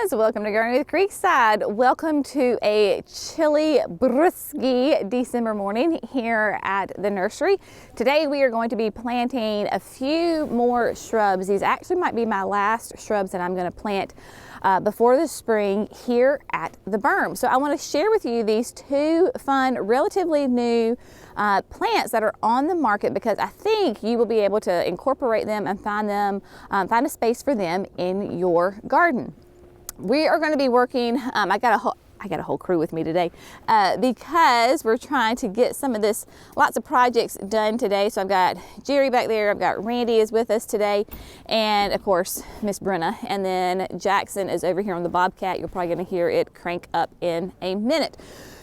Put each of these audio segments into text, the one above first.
friends, welcome to Gardening with Creekside. Welcome to a chilly, brusky December morning here at the nursery. Today we are going to be planting a few more shrubs. These actually might be my last shrubs that I'm going to plant before the spring here at the berm. So I want to share with you these two fun, relatively new plants that are on the market, because I think you will be able to incorporate them and find a space for them in your garden. We are going to be working, I got a whole crew with me today because we're trying to get some of this, lots of projects done today. So I've got Jerry back there, I've got Randy is with us today, and of course Miss Brenna, and then Jackson is over here on the Bobcat. You're probably going to hear it crank up in a minute.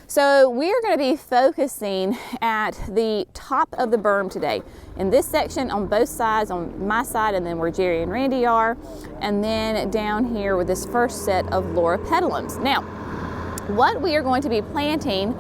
So we're going to be focusing at the top of the berm today. In this section on both sides, on my side and then where Jerry and Randy are, and then down here with this first set of loropetalums. Now, what we are going to be planting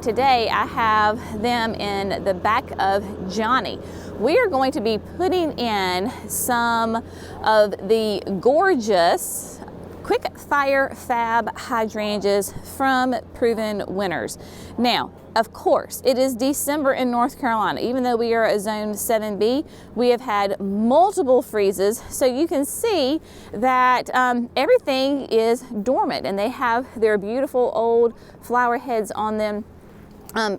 today, I have them in the back of Johnny. We are going to be putting in some of the gorgeous Quick Fire Fab hydrangeas from proven winners. Now, of course, it is December in North Carolina. Even though we are a zone 7B, we have had multiple freezes. So you can see that everything is dormant and they have their beautiful old flower heads on them.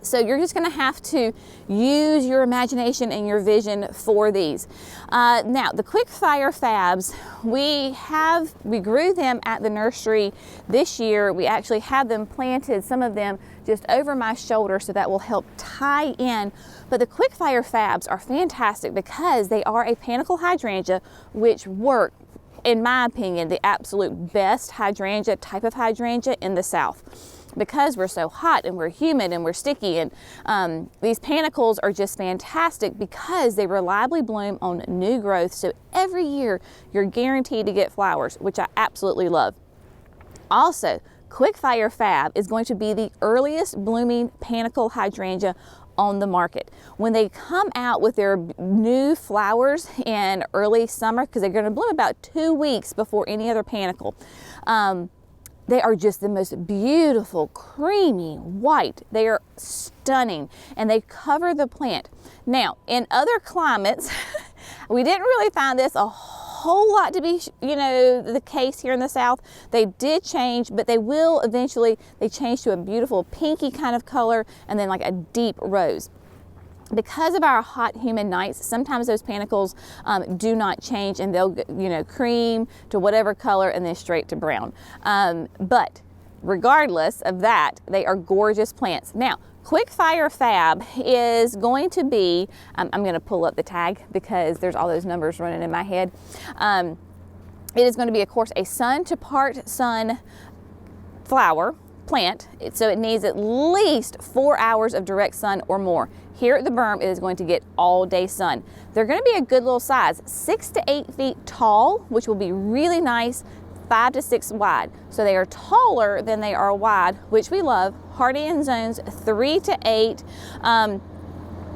So you're just going to have to use your imagination and your vision for these. Now, the Quick Fire Fabs, we grew them at the nursery this year. We actually have them planted, some of them just over my shoulder, so that will help tie in. But the Quick Fire Fabs are fantastic because they are a panicle hydrangea, which work, in my opinion, the absolute best hydrangea, type of hydrangea in the South. Because we're so hot and we're humid and we're sticky, and these panicles are just fantastic because they reliably bloom on new growth. So every year you're guaranteed to get flowers, which I absolutely love. Also, Quick Fire Fab is going to be the earliest blooming panicle hydrangea on the market. When they come out with their new flowers in early summer, because they're going to bloom about 2 weeks before any other panicle, they are just the most beautiful, creamy white. They are stunning and they cover the plant. Now, in other climates, we didn't really find this a whole lot to be, the case here in the South. They did change, but they will eventually, they change to a beautiful pinky kind of color and then like a deep rose. Because of our hot, humid nights, sometimes those panicles do not change, and they'll, cream to whatever color and then straight to brown. But regardless of that, they are gorgeous plants. Now, Quick Fire Fab is going to be, I'm going to pull up the tag because there's all those numbers running in my head. It is going to be, of course, a sun to part sun flower plant, so it needs at least 4 hours of direct sun or more. Here at the berm, it is going to get all day sun. They're going to be a good little size, 6 to 8 feet tall, which will be really nice, 5 to 6 wide. So they are taller than they are wide, which we love. Hardy in zones 3 to 8.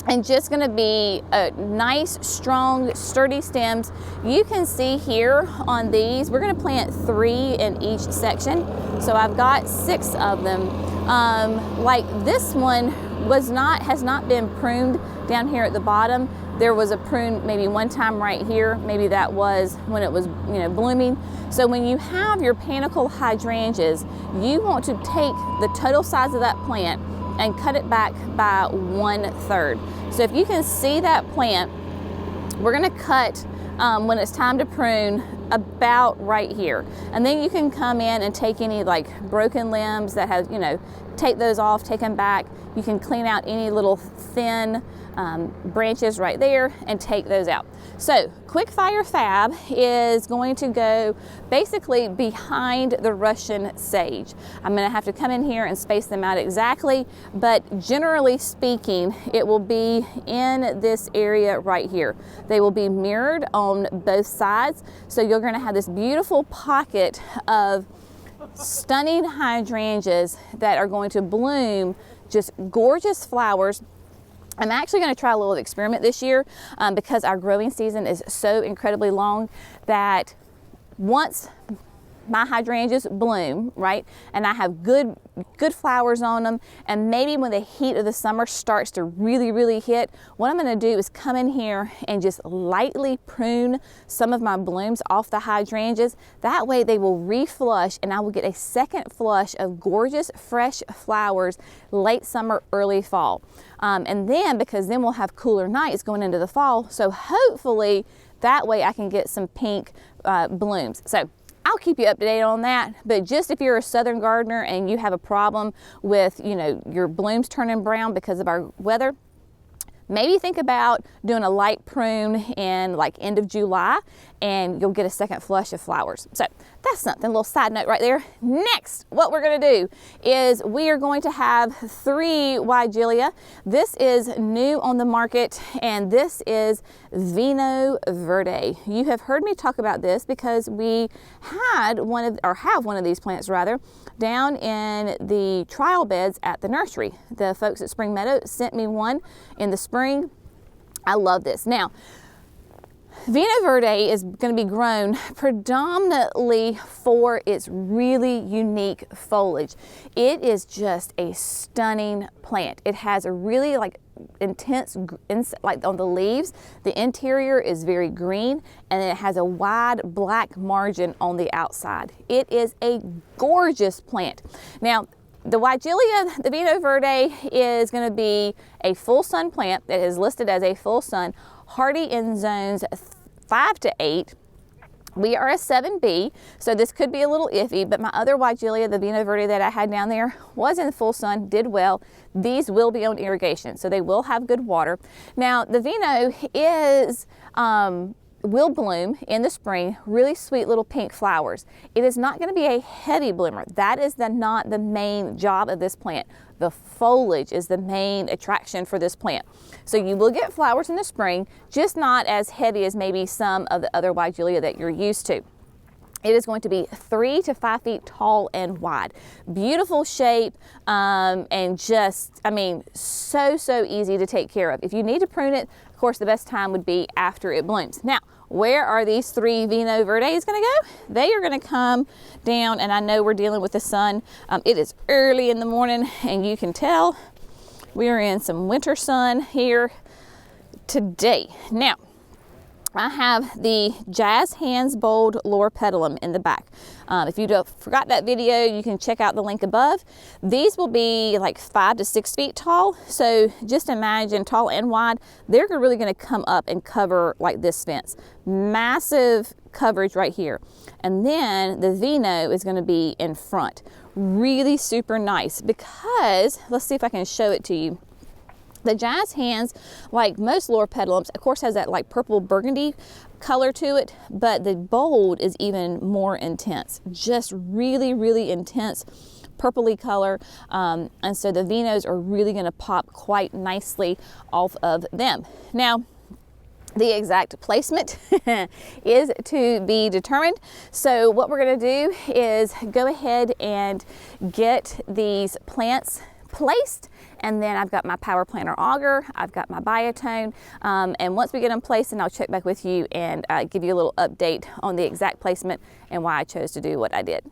And just going to be a nice, strong, sturdy stems. You can see here on these, we're going to plant 3 in each section. So I've got 6 of them. Like this one has not been pruned down here at the bottom. There was a prune maybe one time right here. Maybe that was when it was, blooming. So when you have your panicle hydrangeas, you want to take the total size of that plant and cut it back by 1/3. So if you can see that plant, we're going to cut when it's time to prune about right here. And then you can come in and take any like broken limbs that have, take those off, take them back. You can clean out any little thin branches right there and take those out. So Quick Fire Fab is going to go basically behind the Russian sage. I'm going to have to come in here and space them out exactly, but generally speaking, it will be in this area right here. They will be mirrored on both sides, so you're going to have this beautiful pocket of stunning hydrangeas that are going to bloom just gorgeous flowers. I'm actually going to try a little experiment this year because our growing season is so incredibly long that once my hydrangeas bloom, right, and I have good flowers on them, and maybe when the heat of the summer starts to really hit, what I'm going to do is come in here and just lightly prune some of my blooms off the hydrangeas. That way they will reflush, and I will get a second flush of gorgeous fresh flowers late summer, early fall. And then, because then we'll have cooler nights going into the fall, so hopefully that way I can get some pink blooms. So I'll keep you up to date on that, but just if you're a southern gardener and you have a problem with, you know, your blooms turning brown because of our weather, maybe think about doing a light prune in like end of July, and you'll get a second flush of flowers. So that's something, a little side note right there. Next, what we're gonna do is we are going to have 3 weigela. This is new on the market, and this is Vinho Verde. You have heard me talk about this because we had have one of these plants rather, down in the trial beds at the nursery. The folks at Spring Meadow sent me one in the spring. I love this. Now, Vinho Verde is going to be grown predominantly for its really unique foliage. It is just a stunning plant. It has a really intense, like on the leaves, the interior is very green, and it has a wide black margin on the outside. It is a gorgeous plant. Now, the weigela, the Vinho Verde, is going to be a full sun plant that is listed as a full sun, hardy in zones 5 to 8. We are a 7B, so this could be a little iffy, but my other weigela, the Vinho Verde that I had down there, was in full sun, did well. These will be on irrigation, so they will have good water. Now, the Vinho will bloom in the spring, really sweet little pink flowers. It is not going to be a heavy bloomer. That is not the main job of this plant. The foliage is the main attraction for this plant. So you will get flowers in the spring, just not as heavy as maybe some of the other weigela that you're used to. It is going to be 3 to 5 feet tall and wide. Beautiful shape, and just, I mean, so easy to take care of. If you need to prune it, of course, the best time would be after it blooms. Now, where are these 3 Vinho Verdes going to go? They are going to come down, and I know we're dealing with the sun. It is early in the morning, and you can tell we are in some winter sun here today. Now, I have the Jazz Hands Bold Loropetalum in the back. If you forgot that video, you can check out the link above. These will be like 5 to 6 feet tall. So just imagine tall and wide. They're really going to come up and cover like this fence. Massive coverage right here. And then the Vinho is going to be in front. Really super nice because, let's see if I can show it to you. The Jazz Hands, like most Loropetalums, of course has that like purple burgundy color to it, but the bold is even more intense. Just really intense purpley color, and so the Vinhos are really going to pop quite nicely off of them. Now, the exact placement is to be determined. So what we're going to do is go ahead and get these plants placed, and then I've got my power planter auger, I've got my biotone, and once we get them placed, and I'll check back with you and give you a little update on the exact placement and why I chose to do what I did.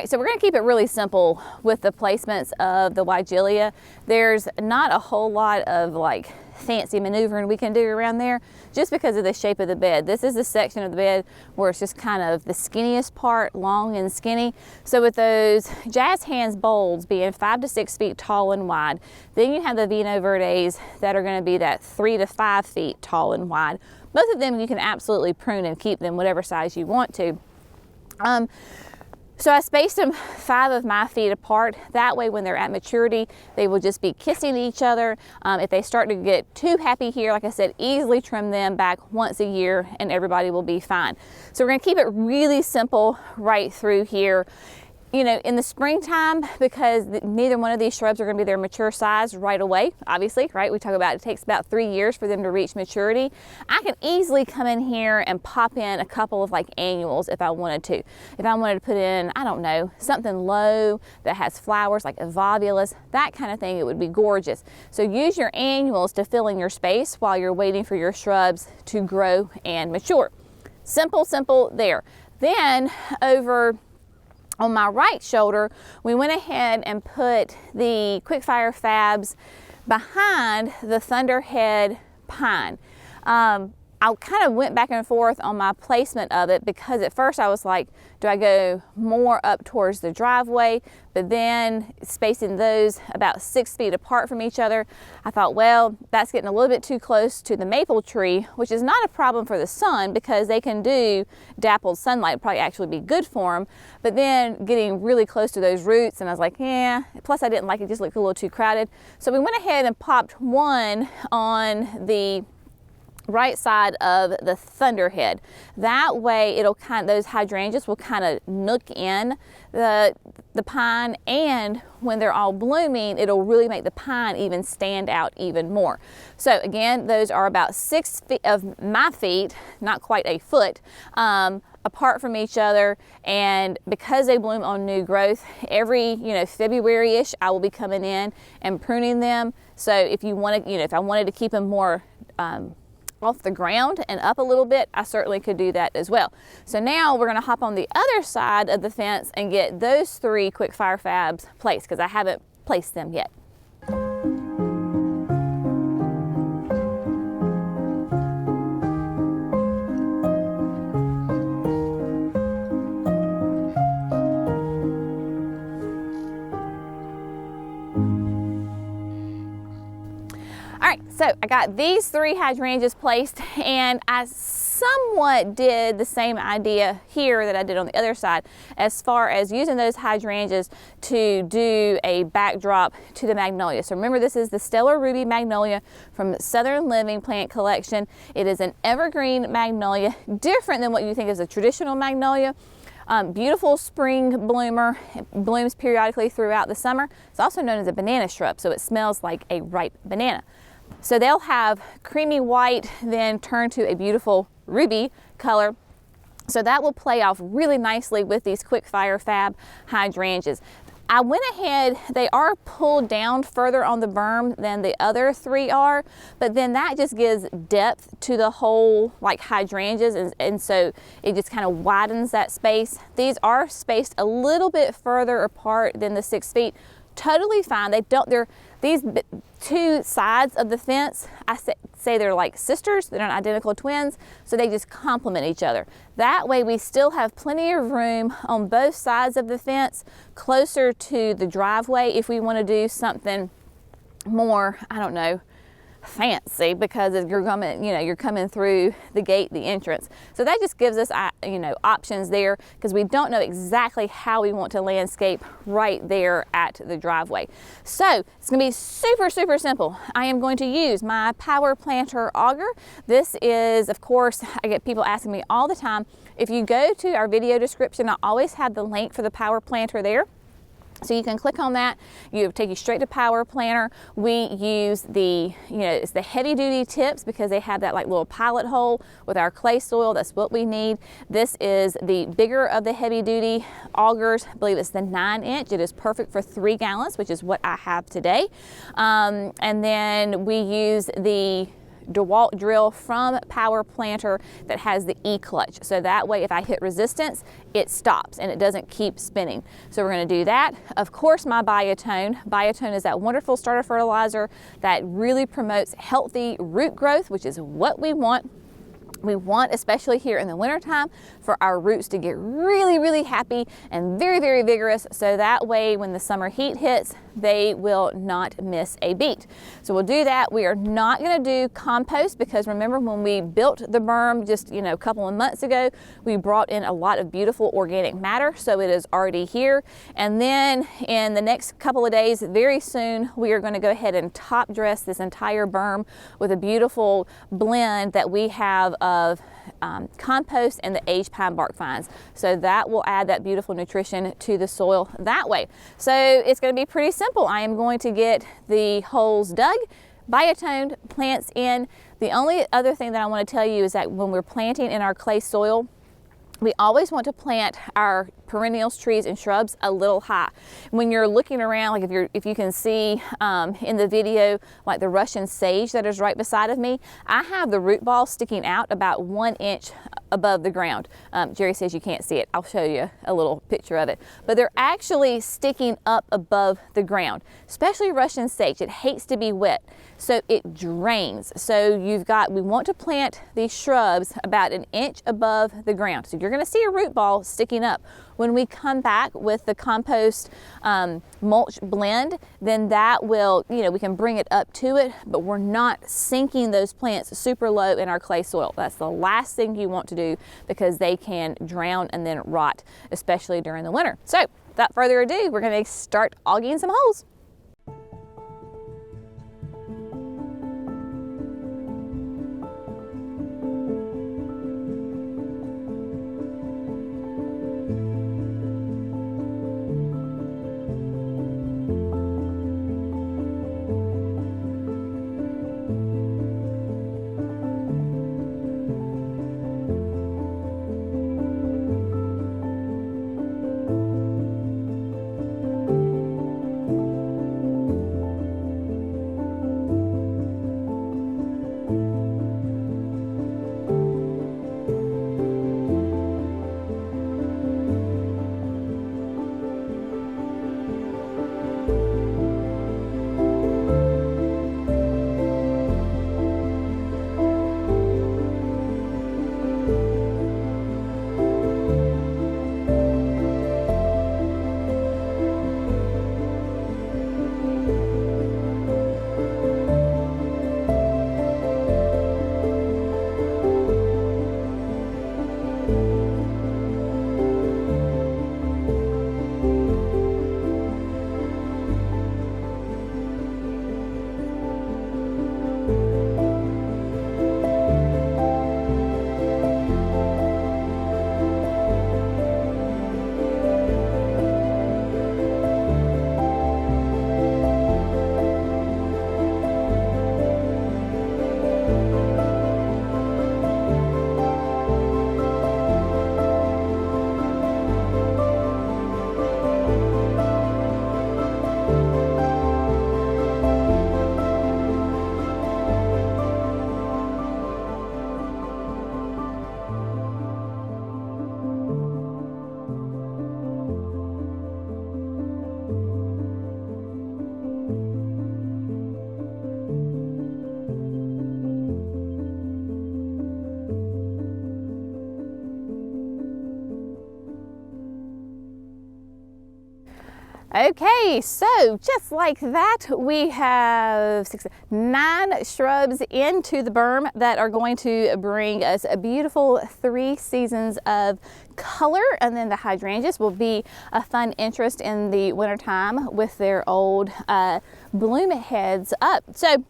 right, so we're going to keep it really simple with the placements of the weigela. There's not a whole lot of like fancy maneuvering we can do around there just because of the shape of the bed. This is the section of the bed where it's just kind of the skinniest part, long and skinny. So with those jazz hands bowls being 5 to 6 feet tall and wide, then you have the Vinho Verdes that are going to be that 3 to 5 feet tall and wide. Both of them you can absolutely prune and keep them whatever size you want to. So I spaced them 5 of my feet apart. That way when they're at maturity, they will just be kissing each other. If they start to get too happy here, like I said, easily trim them back once a year and everybody will be fine. So we're gonna keep it really simple right through here. You know, in the springtime, because neither one of these shrubs are going to be their mature size right away, obviously, right? We talk about it takes about 3 years for them to reach maturity. I can easily come in here and pop in a couple of like annuals if I wanted to. If I wanted to put in, I don't know, something low that has flowers like evolvulas, that kind of thing, it would be gorgeous. So use your annuals to fill in your space while you're waiting for your shrubs to grow and mature. Simple, simple there. Then over on my right shoulder, we went ahead and put the Fire Fabs behind the Thunderhead pine. I kind of went back and forth on my placement of it because at first I was like, do I go more up towards the driveway? But then spacing those about 6 feet apart from each other, I thought, well, that's getting a little bit too close to the maple tree, which is not a problem for the sun because they can do dappled sunlight, probably actually be good for them. But then getting really close to those roots, and I was like, yeah, plus I didn't like it, just looked a little too crowded. So we went ahead and popped one on the right side of the Thunderhead. That way it'll those hydrangeas will kind of nook in the pine, and when they're all blooming, it'll really make the pine even stand out even more. So again, those are about 6 feet of my feet, not quite a foot, apart from each other. And because they bloom on new growth, every February-ish, I will be coming in and pruning them. So if you wanted, if I wanted to keep them more off the ground and up a little bit, I certainly could do that as well. So now we're going to hop on the other side of the fence and get those 3 Fire Fabs placed because I haven't placed them yet. All right, so I got these 3 hydrangeas placed, and I somewhat did the same idea here that I did on the other side as far as using those hydrangeas to do a backdrop to the magnolia. So remember, this is the Stellar Ruby Magnolia from Southern Living Plant Collection. It is an evergreen magnolia, different than what you think is a traditional magnolia. Beautiful spring bloomer. It blooms periodically throughout the summer. It's also known as a banana shrub, so it smells like a ripe banana. So they'll have creamy white, then turn to a beautiful ruby color. So that will play off really nicely with these Fire Fab hydrangeas. I went ahead, they are pulled down further on the berm than the other 3 are, but then that just gives depth to the whole like hydrangeas, and so it just kind of widens that space. These are spaced a little bit further apart than the 6 feet. Totally fine. They're these 2 sides of the fence, I say they're like sisters. They're not identical twins, so they just complement each other. That way we still have plenty of room on both sides of the fence, closer to the driveway if we want to do something more, I don't know, fancy, because you're coming through the gate, the entrance. So that just gives us options there, because we don't know exactly how we want to landscape right there at the driveway. So it's going to be super, super simple. I am going to use my power planter auger. This is, of course, I get people asking me all the time. If you go to our video description, I always have the link for the power planter there. So you can click on that, it'll take you straight to Power Planter. We use the, it's the heavy duty tips because they have that like little pilot hole with our clay soil. That's what we need. This is the bigger of the heavy duty augers. I believe it's the 9-inch. It is perfect for 3 gallons, which is what I have today. And then we use the DeWalt drill from Power Planter that has the E-clutch. So that way if I hit resistance, it stops and it doesn't keep spinning. So we're going to do that. Of course, my Biotone. Biotone is that wonderful starter fertilizer that really promotes healthy root growth, which is what we want. We want, especially here in the wintertime, for our roots to get really, really happy and very, very vigorous. So that way, when the summer heat hits, they will not miss a beat. So we'll do that. We are not going to do compost because remember when we built the berm just, a couple of months ago, we brought in a lot of beautiful organic matter. So it is already here. And then in the next couple of days, very soon, we are going to go ahead and top dress this entire berm with a beautiful blend that we have of compost and the aged pine bark fines. So that will add that beautiful nutrition to the soil that way. So it's going to be pretty simple. I am going to get the holes dug, biotoned, plants in. The only other thing that I want to tell you is that when we're planting in our clay soil, we always want to plant our perennials, trees, and shrubs a little high. When you're looking around, like if you can see in the video, like the Russian sage that is right beside of me, I have the root ball sticking out about 1 inch above the ground. Jerry says you can't see it. I'll show you a little picture of it. But they're actually sticking up above the ground, especially Russian sage. It hates to be wet, so it drains. So we want to plant these shrubs about 1 inch above the ground. So you're going to see a root ball sticking up. When we come back with the compost mulch blend, then that will, we can bring it up to it, but we're not sinking those plants super low in our clay soil. That's the last thing you want to do because they can drown and then rot, especially during the winter. So without further ado, we're going to start auging some holes. Okay, so just like that, we have 9 shrubs into the berm that are going to bring us a beautiful 3 seasons of color, and then the hydrangeas will be a fun interest in the wintertime with their old bloom heads up. So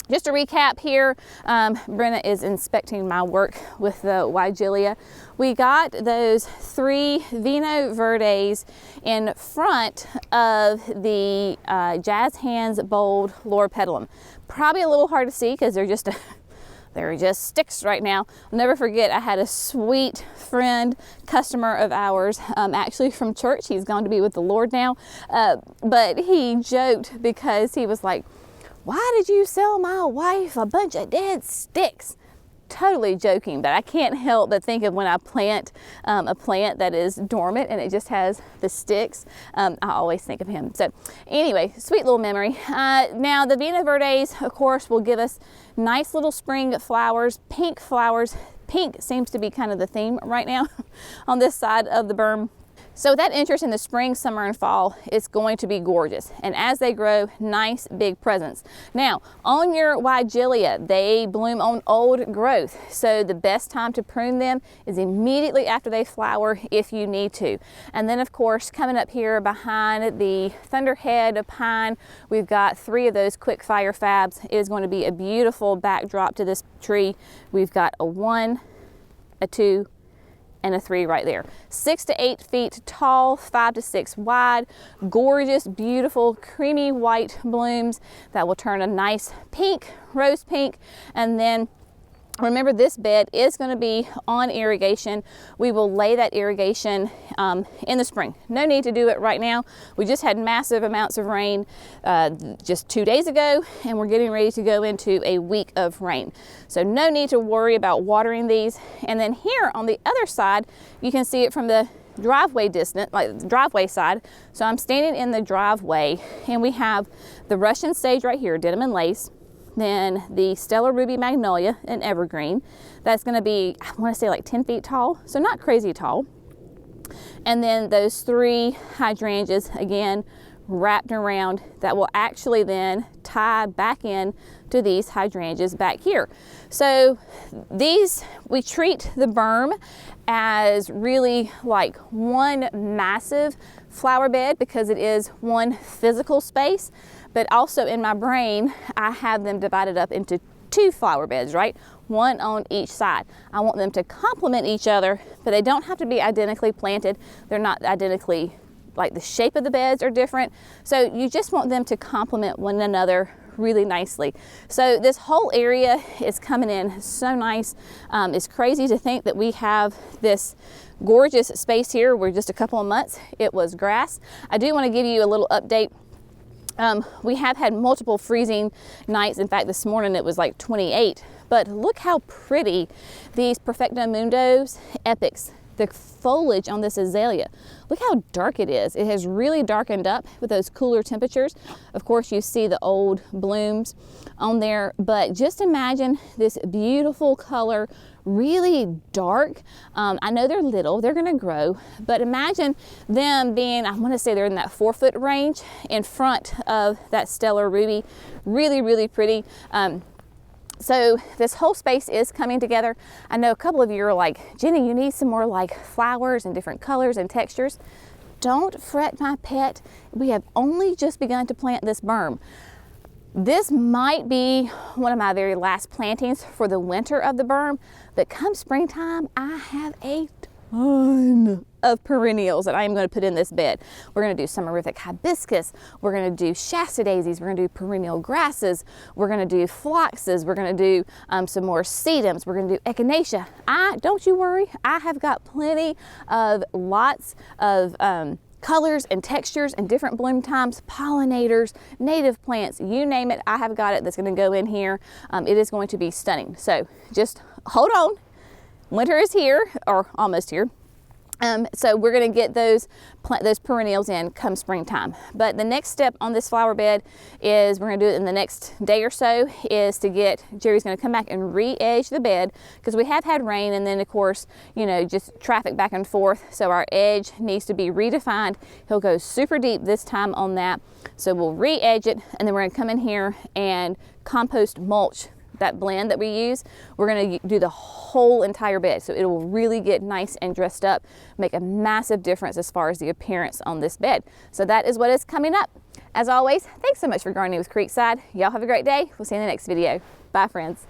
just to recap here, Brenna is inspecting my work with the weigela. We got those 3 Vinho Verdes in front of the Jazz Hands Bold Loropetalum. Probably a little hard to see because they're just sticks right now. I'll never forget, I had a sweet friend, customer of ours, actually from church. He's gone to be with the Lord now, but he joked because he was like, why did you sell my wife a bunch of dead sticks? Totally joking, but I can't help but think of when I plant a plant that is dormant and it just has the sticks. I always think of him. So anyway, sweet little memory. Now the Vinho Verdes, of course, will give us nice little spring flowers, pink flowers. Pink seems to be kind of the theme right now on this side of the berm. So that interest in the spring, summer, and fall is going to be gorgeous. And as they grow, nice big presents. Now, on your weigela, they bloom on old growth. So the best time to prune them is immediately after they flower if you need to. And then of course, coming up here behind the thunderhead pine, we've got 3 of those quick Fire Fabs. It is going to be a beautiful backdrop to this tree. We've got a 1, a 2, and a 3 right there. 6 to 8 feet tall, 5 to 6 wide, gorgeous, beautiful, creamy white blooms that will turn a nice pink, rose pink, and then remember, this bed is going to be on irrigation. We will lay that irrigation in the spring. No need to do it right now. We just had massive amounts of rain just 2 days ago, and we're getting ready to go into a week of rain. So no need to worry about watering these. And then here on the other side, you can see it from the driveway distance, like the driveway side. So I'm standing in the driveway, and we have the Russian sage right here, denim and lace. Then the Stellar Ruby Magnolia, an evergreen. That's gonna be, I wanna say like 10 feet tall, so not crazy tall. And then those 3 hydrangeas, again, wrapped around, that will actually then tie back in to these hydrangeas back here. So these, we treat the berm as really like one massive flower bed because it is one physical space. But also in my brain, I have them divided up into 2 flower beds, right? 1 on each side. I want them to complement each other, but they don't have to be identically planted. They're not identically, like the shape of the beds are different. So you just want them to complement one another really nicely. So this whole area is coming in so nice. It's crazy to think that we have this gorgeous space here where just a couple of months it was grass. I do want to give you a little update. We have had multiple freezing nights. In fact, this morning it was like 28. But look how pretty these Perfecto Mundos epics, the foliage on this azalea. Look how dark it is. It has really darkened up with those cooler temperatures. Of course, you see the old blooms on there, but just imagine this beautiful color, really dark. I know they're little, they're gonna grow, but imagine them being, I wanna say they're in that 4-foot range in front of that Stellar Ruby. Really, really pretty. So this whole space is coming together. I know a couple of you are like, Jenny, you need some more like flowers and different colors and textures. Don't fret, my pet. We have only just begun to plant this berm. This might be one of my very last plantings for the winter of the berm, but come springtime, I have a ton of perennials that I am going to put in this bed. We're going to do summerific hibiscus. We're going to do Shasta daisies. We're going to do perennial grasses. We're going to do phloxes. We're going to do some more sedums. We're going to do echinacea. Don't you worry. I have got plenty of lots of colors and textures and different bloom times, pollinators, native plants, you name it, I have got it that's going to go in here. It is going to be stunning. So just hold on. Winter is here, or almost here. So we're going to get those perennials in come springtime. But the next step on this flower bed is, we're going to do it in the next day or so, is to get, Jerry's going to come back and re-edge the bed, because we have had rain and then of course, you know, just traffic back and forth. So our edge needs to be redefined. He'll go super deep this time on that. So we'll re-edge it, and then we're going to come in here and compost mulch that blend that we use. We're going to do the whole entire bed, so it will really get nice and dressed up, make a massive difference as far as the appearance on this bed. So that is what is coming up. As always, thanks so much for gardening with Creekside. Y'all have a great day. We'll see you in the next video. Bye, friends.